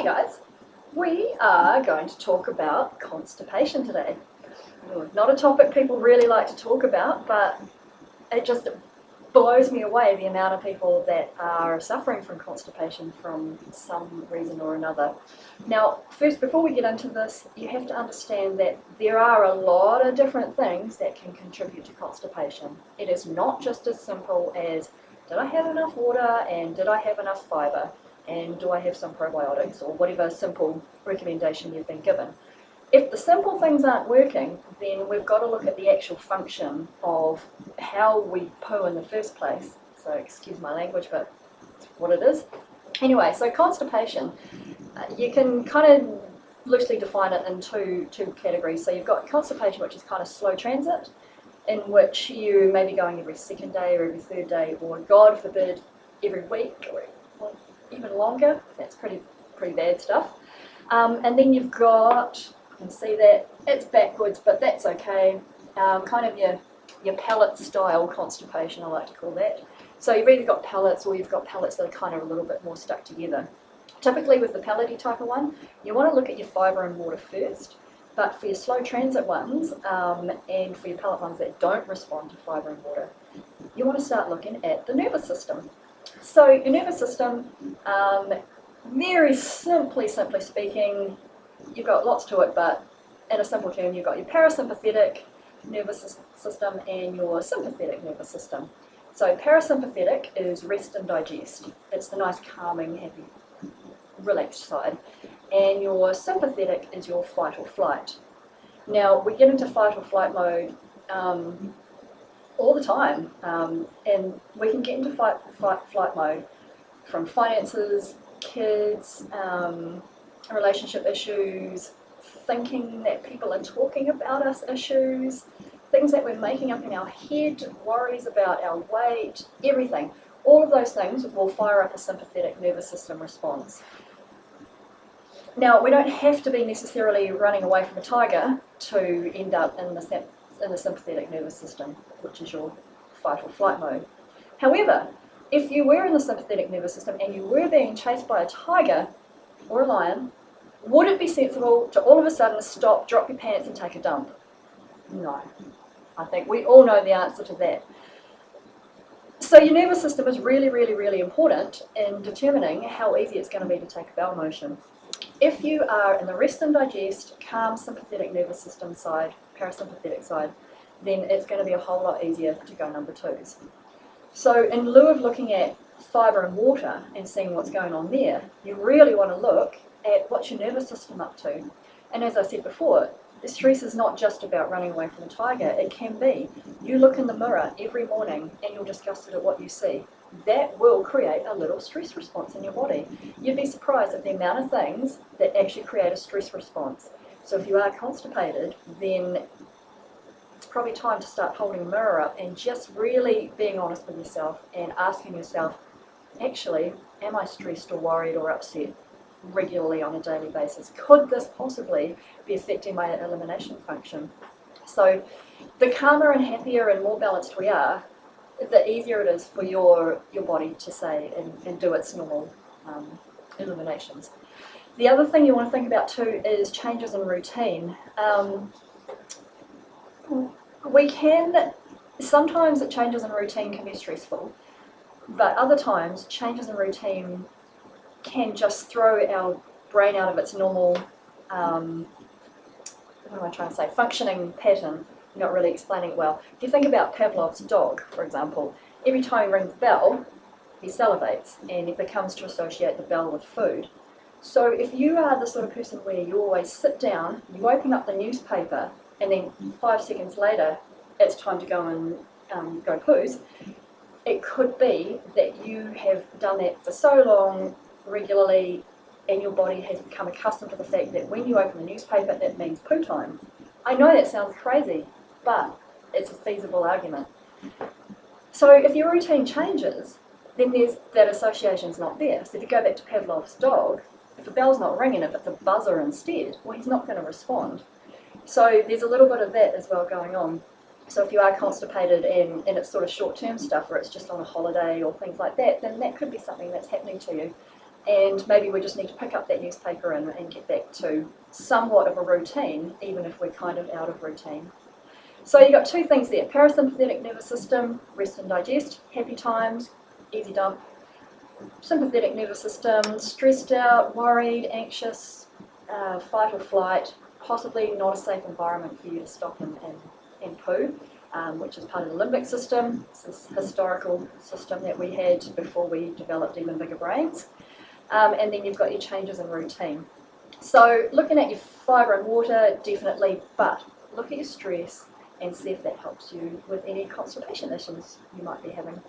Hey guys, we are going to talk about constipation today. Not a topic people really like to talk about, but it just blows me away the amount of people that are suffering from constipation from some reason or another. Now, first, before we get into this, you have to understand that there are a lot of different things that can contribute to constipation. It is not just as simple as, did I have enough water and did I have enough fibre? And do I have some probiotics, or whatever simple recommendation you've been given. If the simple things aren't working, then we've got to look at the actual function of how we poo in the first place. So excuse my language, but it's what it is. Anyway, so constipation, you can kind of loosely define it in two categories. So you've got constipation, which is kind of slow transit, in which you may be going every second day or every third day, or God forbid, every week, or even longer. That's pretty bad stuff. And then you've got, you can see that it's backwards, but that's okay. Kind of your pellet style constipation, I like to call that. So you've either got pellets or you've got pellets that are kind of a little bit more stuck together. Typically with the pellety type of one, you want to look at your fibre and water first. But for your slow transit ones and for your pellet ones that don't respond to fibre and water, you want to start looking at the nervous system. So your nervous system, very simply speaking, you've got lots to it, but in a simple term, you've got your parasympathetic nervous system and your sympathetic nervous system. So parasympathetic is rest and digest. It's the nice, calming, happy, relaxed side. And your sympathetic is your fight or flight. Now, we get into fight or flight mode all the time, and we can get into fight flight mode from finances, kids, relationship issues, thinking that people are talking about us issues, things that we're making up in our head, worries about our weight, everything. All of those things will fire up a sympathetic nervous system response. Now, we don't have to be necessarily running away from a tiger to end up in the sympathetic nervous system, which is your fight or flight mode. However, if you were in the sympathetic nervous system and you were being chased by a tiger or a lion, would it be sensible to all of a sudden stop, drop your pants and take a dump? No. I think we all know the answer to that. So your nervous system is really important in determining how easy it's going to be to take a bowel motion. If you are in the rest and digest, calm, sympathetic nervous system side, parasympathetic side, then it's going to be a whole lot easier to go number twos. So in lieu of looking at fibre and water and seeing what's going on there, you really want to look at what's your nervous system up to. And as I said before, the stress is not just about running away from a tiger. It can be you look in the mirror every morning and you're disgusted at what you see. That will create a little stress response in your body. You'd be surprised at the amount of things that actually create a stress response. So if you are constipated, then it's probably time to start holding the mirror up and just really being honest with yourself and asking yourself, actually, am I stressed or worried or upset regularly on a daily basis? Could this possibly be affecting my elimination function? So the calmer and happier and more balanced we are, the easier it is for your body to say and do its normal eliminations. The other thing you want to think about too is changes in routine. Sometimes the changes in routine can be stressful, but other times changes in routine can just throw our brain out of its normal, functioning pattern. Not really explaining it well. If you think about Pavlov's dog, for example, every time he rings the bell, he salivates and it becomes to associate the bell with food. So if you are the sort of person where you always sit down, you open up the newspaper, and then 5 seconds later, it's time to go and go poos, it could be that you have done that for so long, regularly, and your body has become accustomed to the fact that when you open the newspaper, it means poo time. I know that sounds crazy, but it's a feasible argument. So if your routine changes, then that association's not there. So if you go back to Pavlov's dog, if the bell's not ringing, if it's a buzzer instead, well, he's not going to respond. So there's a little bit of that as well going on. So if you are constipated and it's sort of short-term stuff, or it's just on a holiday or things like that, then that could be something that's happening to you. and maybe we just need to pick up that newspaper and get back to somewhat of a routine, even if we're kind of out of routine. So you've got two things there: parasympathetic nervous system, rest and digest, happy times, easy dump. Sympathetic nervous system, stressed out, worried, anxious, fight or flight, possibly not a safe environment for you to stop and poo, which is part of the limbic system. It's this historical system that we had before we developed even bigger brains. And then you've got your changes in routine. So looking at your fibre and water, definitely, but look at your stress and see if that helps you with any constipation issues you might be having.